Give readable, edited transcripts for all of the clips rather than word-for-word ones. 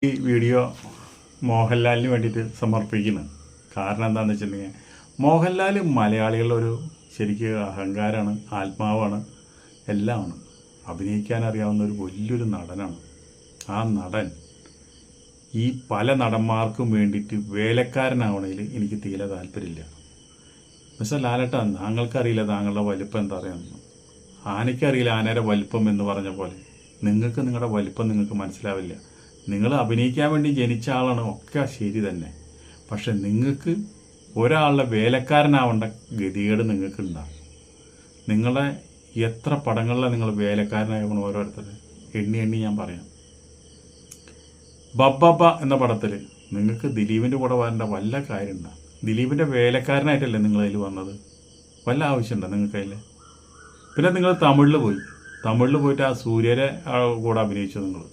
ഈ വീഡിയോ മോഹൻലാലിന് വേണ്ടിയിട്ട് സമർപ്പിക്കുന്നു. കാരണം എന്താണെന്ന് വെച്ചിട്ടുണ്ടെങ്കിൽ മോഹൻലാൽ മലയാളികളുടെ ഒരു ശരിക്കും അഹങ്കാരമാണ്, ആത്മാവാണ്, എല്ലാമാണ്. അഭിനയിക്കാൻ അറിയാവുന്ന ഒരു വലിയൊരു നടനാണ്. ആ നടൻ ഈ പല നടന്മാർക്കും വേണ്ടിയിട്ട് വേലക്കാരനാവണതിൽ എനിക്ക് തീരെ താല്പര്യമില്ല. മിസ്റ്റർ ലാലേട്ടൻ, താങ്കൾക്കറിയില്ല താങ്കളുടെ വലിപ്പം എന്താ പറയുന്നത്. ആനയ്ക്കറിയില്ല ആനയുടെ വലിപ്പം എന്ന് പറഞ്ഞ പോലെ നിങ്ങൾക്ക് നിങ്ങളുടെ വലിപ്പം നിങ്ങൾക്ക് മനസ്സിലാവില്ല. നിങ്ങൾ അഭിനയിക്കാൻ വേണ്ടി ജനിച്ച ആളാണ്, ഒക്കെ ശരി തന്നെ. പക്ഷെ നിങ്ങൾക്ക് ഒരാളുടെ വേലക്കാരനാവേണ്ട ഗതികേട് നിങ്ങൾക്കുണ്ടാകും. നിങ്ങളുടെ എത്ര പടങ്ങളിലാണ് നിങ്ങൾ വേലക്കാരനാകണം ഓരോരുത്തർ എണ്ണി എണ്ണി ഞാൻ പറയാം. ബബ്ബ എന്ന പടത്തിൽ നിങ്ങൾക്ക് ദിലീപിൻ്റെ കൂടെ വരേണ്ട വല്ല കാര്യമുണ്ടോ? ദിലീപിൻ്റെ വേലക്കാരനായിട്ടല്ലേ നിങ്ങൾ വന്നത്? വല്ല ആവശ്യമുണ്ടോ നിങ്ങൾക്കതിൽ? പിന്നെ നിങ്ങൾ തമിഴിൽ പോയിട്ട് ആ സൂര്യരെ കൂടെ അഭിനയിച്ചു. നിങ്ങൾ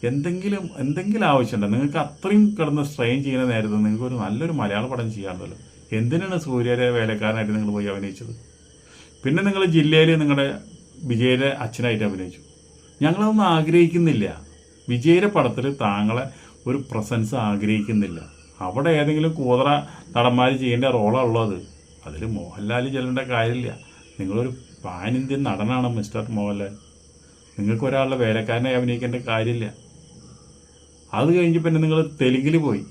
എന്തെങ്കിലും ആവശ്യമുണ്ടോ നിങ്ങൾക്ക്? അത്രയും കിടന്ന് സ്ട്രെയിൻ ചെയ്യുന്ന നേരത്തെ നിങ്ങൾക്ക് ഒരു നല്ലൊരു മലയാള പടം ചെയ്യാറുണ്ടല്ലോ. എന്തിനാണ് സൂര്യരെ വേലക്കാരനായിട്ട് നിങ്ങൾ പോയി അഭിനയിച്ചത്? പിന്നെ നിങ്ങൾ ജില്ലയിൽ നിങ്ങളുടെ വിജയുടെ അച്ഛനായിട്ട് അഭിനയിച്ചു. ഞങ്ങളതൊന്നും ആഗ്രഹിക്കുന്നില്ല. വിജയുടെ പടത്തിൽ താങ്കളെ ഒരു പ്രസൻസ് ആഗ്രഹിക്കുന്നില്ല. അവിടെ ഏതെങ്കിലും കൂതറ നടന്മാർ ചെയ്യേണ്ട റോളുള്ളത്. അതിൽ മോഹൻലാൽ ചെല്ലേണ്ട കാര്യമില്ല. നിങ്ങളൊരു പാൻ ഇന്ത്യൻ നടനാണ് മിസ്റ്റർ മോഹൻലാൽ. നിങ്ങൾക്ക് ഒരാളുടെ വേലക്കാരനായി അഭിനയിക്കേണ്ട കാര്യമില്ല. അത് കഴിഞ്ഞ് പിന്നെ നിങ്ങൾ തെലുങ്കിൽ പോയി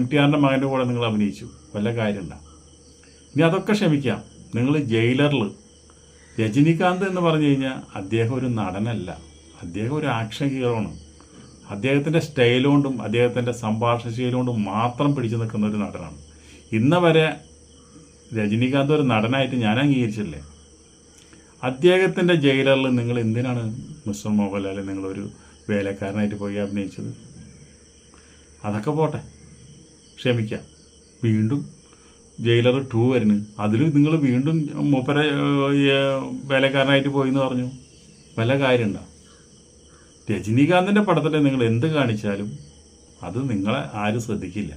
MTRൻ്റെ മകൻ്റെ കൂടെ നിങ്ങൾ അഭിനയിച്ചു. വല്ല കാര്യമുണ്ടോ? ഇനി അതൊക്കെ ക്ഷമിക്കാം. നിങ്ങൾ ജയിലറിൽ രജനികാന്ത് എന്ന് പറഞ്ഞു കഴിഞ്ഞാൽ അദ്ദേഹം ഒരു നടനല്ല, അദ്ദേഹം ഒരു ആക്ഷൻ ഹീറോ ആണ്. അദ്ദേഹത്തിൻ്റെ സ്റ്റൈലുകൊണ്ടും അദ്ദേഹത്തിൻ്റെ സംഭാഷണ ശൈലി കൊണ്ടും മാത്രം പിടിച്ചു നിൽക്കുന്ന ഒരു നടനാണ്. ഇന്ന് വരെ രജനികാന്ത് ഒരു നടനായിട്ട് ഞാൻ അംഗീകരിച്ചില്ലേ. അദ്ദേഹത്തിൻ്റെ ജയിലറിൽ നിങ്ങൾ എന്തിനാണ് മിസ്റ്റർ മോഹൻലാൽ നിങ്ങളൊരു വേലക്കാരനായിട്ട് പോയി അഭിനയിച്ചത്? അതൊക്കെ പോട്ടെ, ക്ഷമിക്കാം. വീണ്ടും ജയിലർ 2 വരുന്നു. അതിൽ നിങ്ങൾ വീണ്ടും മൂപ്പരെ വേലക്കാരനായിട്ട് പോയി എന്ന് പറഞ്ഞു. വല്ല കാര്യമുണ്ടോ? രജനീകാന്തിൻ്റെ പടത്തിൽ നിങ്ങൾ എന്ത് കാണിച്ചാലും അത് നിങ്ങളെ ആരും ശ്രദ്ധിക്കില്ല.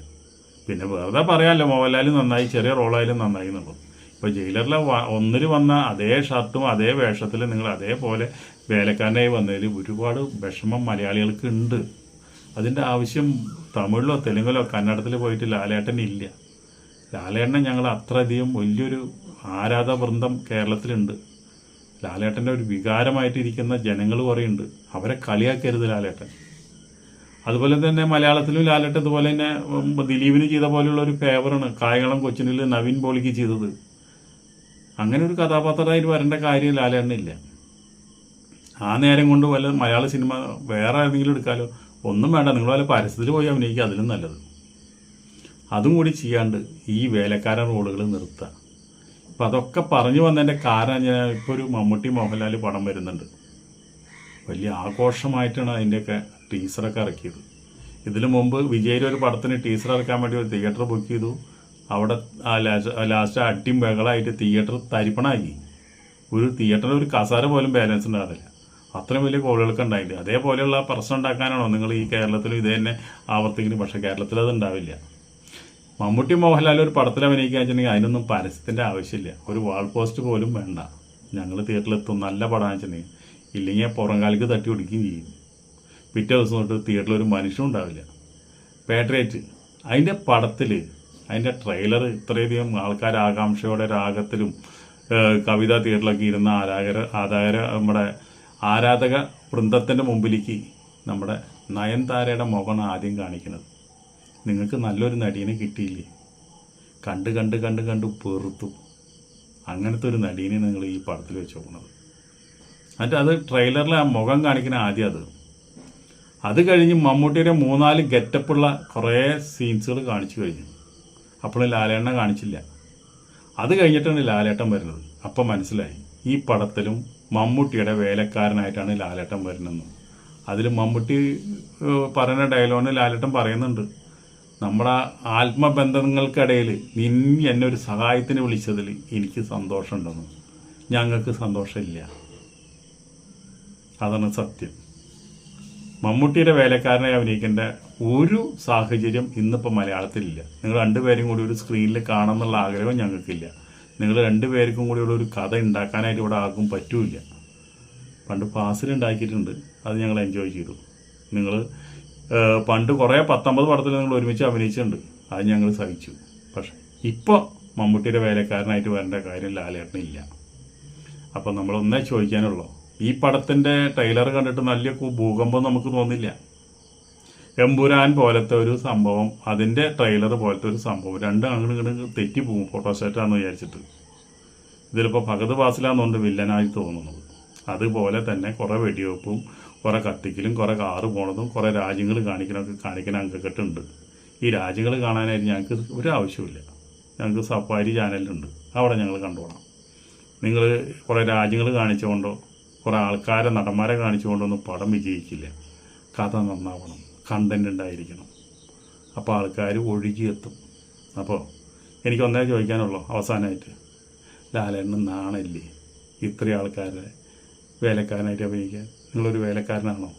പിന്നെ വെറുതെ പറയാമല്ലോ മോഹൻലാൽ നന്നായി, ചെറിയ റോളായാലും നന്നായി എന്നുള്ളത്. ഇപ്പോൾ ജയിലറിലെ 1 വന്ന അതേ ഷർട്ടും അതേ വേഷത്തിൽ നിങ്ങൾ അതേപോലെ വേലക്കാരനായി വന്നതിൽ ഒരുപാട് വിഷമം മലയാളികൾക്ക് ഉണ്ട്. അതിൻ്റെ ആവശ്യം തമിഴിലോ തെലുങ്കിലോ കന്നഡത്തിൽ പോയിട്ട് ലാലേട്ടൻ ഇല്ല. ലാലേട്ടനെ ഞങ്ങൾ അത്രയധികം വലിയൊരു ആരാധക വൃന്ദം കേരളത്തിലുണ്ട്. ലാലേട്ടൻ്റെ ഒരു വികാരമായിട്ടിരിക്കുന്ന ജനങ്ങൾ കുറേയുണ്ട്. അവരെ കളിയാക്കരുത് ലാലേട്ടൻ. അതുപോലെ തന്നെ മലയാളത്തിലും ലാലേട്ടൻ ഇതുപോലെ തന്നെ ദിലീപിന് ചെയ്ത പോലെയുള്ള ഒരു ഫേവറാണ് കായംകുളം കൊച്ചിനിൽ നവീൻ പോളിക്ക് ചെയ്തത്. അങ്ങനെ ഒരു കഥാപാത്രമായിട്ട് വരേണ്ട കാര്യം ലാലേട്ടനില്ല. ആ നേരം കൊണ്ട് വല്ല മലയാള സിനിമ വേറെ ഏതെങ്കിലും എടുക്കാലോ. ഒന്നും വേണ്ട, നിങ്ങൾ വല്ല പരസ്യത്തിൽ പോയി അഭിനയിക്കുക, അതിലും നല്ലത്. അതും കൂടി ചെയ്യാണ്ട് ഈ വേലക്കാരൻ റോളുകൾ നിർത്തുക. അപ്പം അതൊക്കെ പറഞ്ഞു വന്നതിൻ്റെ കാരണം ഞാൻ ഇപ്പോൾ ഒരു മമ്മൂട്ടി മോഹൻലാൽ പടം വരുന്നുണ്ട്. വലിയ ആഘോഷമായിട്ടാണ് അതിൻ്റെയൊക്കെ ടീസറൊക്കെ ഇറക്കിയത്. ഇതിനു മുമ്പ് വിജയുടെ ഒരു പടത്തിന് ടീസർ ഇറക്കാൻ വേണ്ടി ഒരു തിയേറ്റർ ബുക്ക് ചെയ്തു. അവിടെ ലാസ്റ്റ് അടിയും ബഹളമായിട്ട് തിയേറ്റർ തരിപ്പണാക്കി. ഒരു തിയേറ്ററിൽ ഒരു കസാര പോലും ബാലൻസ് ഉണ്ടാകില്ല. അത്രയും വലിയ കോളുകളൊക്കെ ഉണ്ടായില്ല. അതേപോലെയുള്ള പ്രശ്നം ഉണ്ടാക്കാനാണോ നിങ്ങൾ ഈ കേരളത്തിലും ഇത് തന്നെ ആവർത്തിക്കുന്നത്? പക്ഷേ കേരളത്തിൽ അത് ഉണ്ടാവില്ല. മമ്മൂട്ടി മോഹൻലാൽ ഒരു പടത്തിൽ അഭിനയിക്കാൻ വെച്ചിട്ടുണ്ടെങ്കിൽ അതിനൊന്നും പരസ്യത്തിൻ്റെ ആവശ്യമില്ല. ഒരു വാൾ പോസ്റ്റ് പോലും വേണ്ട. ഞങ്ങൾ തിയേറ്ററിലെത്തും, നല്ല പടം വെച്ചിട്ടുണ്ടെങ്കിൽ. ഇല്ലെങ്കിൽ പുറംകാലിക്ക് തട്ടി ഒടിക്കുകയും ചെയ്യും. പിറ്റേ ദിവസം തൊട്ട് തിയേറ്ററിൽ ഒരു മനുഷ്യനും ഉണ്ടാവില്ല. പാട്രിയറ്റ് അതിൻ്റെ പടത്തിൽ അതിൻ്റെ ട്രെയിലർ ഇത്രയധികം ആൾക്കാർ ആകാംക്ഷയോടെ രാഗത്തിലും കവിത തിയേറ്ററിലൊക്കെ ഇരുന്ന നമ്മുടെ ആരാധക വൃന്ദത്തിൻ്റെ മുമ്പിലേക്ക് നമ്മുടെ നയൻതാരയുടെ മുഖമാണ് ആദ്യം കാണിക്കുന്നത്. നിങ്ങൾക്ക് നല്ലൊരു നടീനെ കിട്ടിയില്ലേ? കണ്ട് കണ്ട് കണ്ട് കണ്ട് പെറുത്തു. അങ്ങനത്തെ ഒരു നടീനെ നിങ്ങൾ ഈ പടത്തിൽ വെച്ച് നോക്കുന്നത്. എന്നിട്ട് അത് ട്രെയിലറിൽ ആ മുഖം കാണിക്കുന്ന ആദ്യം അത് കഴിഞ്ഞ് മമ്മൂട്ടിയുടെ 3-4 ഗെറ്റപ്പുള്ള കുറേ സീൻസുകൾ കാണിച്ചു കഴിഞ്ഞു. അപ്പോഴും ലാലേട്ടനെ കാണിച്ചില്ല. അത് കഴിഞ്ഞിട്ടാണ് ലാലേട്ടൻ വരുന്നത്. അപ്പം മനസ്സിലായി ഈ പടത്തിലും മമ്മൂട്ടിയുടെ വേലക്കാരനായിട്ടാണ് ലാലേട്ടൻ വരുന്നതെന്ന്. അതിൽ മമ്മൂട്ടി പറയുന്ന ഡയലോഗിന് ലാലേട്ടൻ പറയുന്നുണ്ട്, നമ്മുടെ ആത്മബന്ധങ്ങൾക്കിടയിൽ എന്നെ ഒരു സഹായത്തിന് വിളിച്ചതിൽ എനിക്ക് സന്തോഷമുണ്ടെന്ന്. ഞങ്ങൾക്ക് സന്തോഷമില്ല. അതാണ് സത്യം. മമ്മൂട്ടിയുടെ വേലക്കാരനായി അഭിനയിക്കേണ്ട ഒരു സാഹചര്യം ഇന്നിപ്പോൾ മലയാളത്തിലില്ല. നിങ്ങൾ 2 പേരും കൂടി ഒരു സ്ക്രീനിൽ കാണാമെന്നുള്ള ആഗ്രഹം ഞങ്ങൾക്കില്ല. നിങ്ങൾ 2 പേർക്കും കൂടി ഒരു കഥ ഉണ്ടാക്കാനായിട്ട് ഇവിടെ ആർക്കും പറ്റൂല. പണ്ട് ഫാസിൽ ഉണ്ടാക്കിയിട്ടുണ്ട്, അത് ഞങ്ങൾ എൻജോയ് ചെയ്തു. നിങ്ങൾ പണ്ട് കുറേ 19 പടത്തിൽ നിങ്ങൾ ഒരുമിച്ച് അഭിനയിച്ചിട്ടുണ്ട്, അത് ഞങ്ങൾ സഹിച്ചു. പക്ഷെ ഇപ്പോൾ മമ്മൂട്ടിയുടെ വേലക്കാരനായിട്ട് വരേണ്ട കാര്യം ലാലേട്ടനില്ല. അപ്പം നമ്മളൊന്നേ ചോദിക്കാനുള്ളൂ, ഈ പടത്തിൻ്റെ ട്രെയിലർ കണ്ടിട്ട് നല്ല ഭൂകമ്പം നമുക്ക് തോന്നില്ല. എമ്പുരാൻ പോലത്തെ ഒരു സംഭവം, അതിൻ്റെ ട്രെയിലർ പോലത്തെ ഒരു സംഭവം രണ്ടും അങ്ങോട്ട് തെറ്റിപ്പോകും ഫോട്ടോസ്റ്റാറ്റാന്ന് വിചാരിച്ചിട്ട്. ഇതിലിപ്പോൾ ഫഹദ് ഫാസിലാന്നുകൊണ്ട് വില്ലനായി തോന്നുന്നത്. അതുപോലെ തന്നെ കുറേ വെടിവെപ്പും കുറേ കത്തിക്കലും കുറേ കാറ് പോണതും കുറേ രാജ്യങ്ങൾ കാണിക്കണ അങ്കക്കെട്ടുണ്ട്. ഈ രാജ്യങ്ങൾ കാണാനായിട്ട് ഞങ്ങൾക്ക് ഒരു ആവശ്യമില്ല. ഞങ്ങൾക്ക് സഫാരി ചാനലുണ്ട്, അവിടെ ഞങ്ങൾ കണ്ടോളാം. നിങ്ങൾ കുറേ രാജ്യങ്ങൾ കാണിച്ചുകൊണ്ടോ കുറേ ആൾക്കാരെ നടന്മാരെ കാണിച്ചുകൊണ്ടൊന്നും പടം വിജയിക്കില്ല. കഥ നന്നാവണം, കണ്ടന്റ് ഉണ്ടായിരിക്കണം, അപ്പോൾ ആൾക്കാർ ഒഴുകിയെത്തും. അപ്പോൾ എനിക്കൊന്നേ ചോദിക്കാനുള്ളൂ അവസാനമായിട്ട്, ലാലേട്ടന് നാണല്ലേ ഇത്രയും ആൾക്കാരെ വേലക്കാരനായിട്ട് അഭിനയിക്കാൻ? നിങ്ങളൊരു വേലക്കാരനാണോ?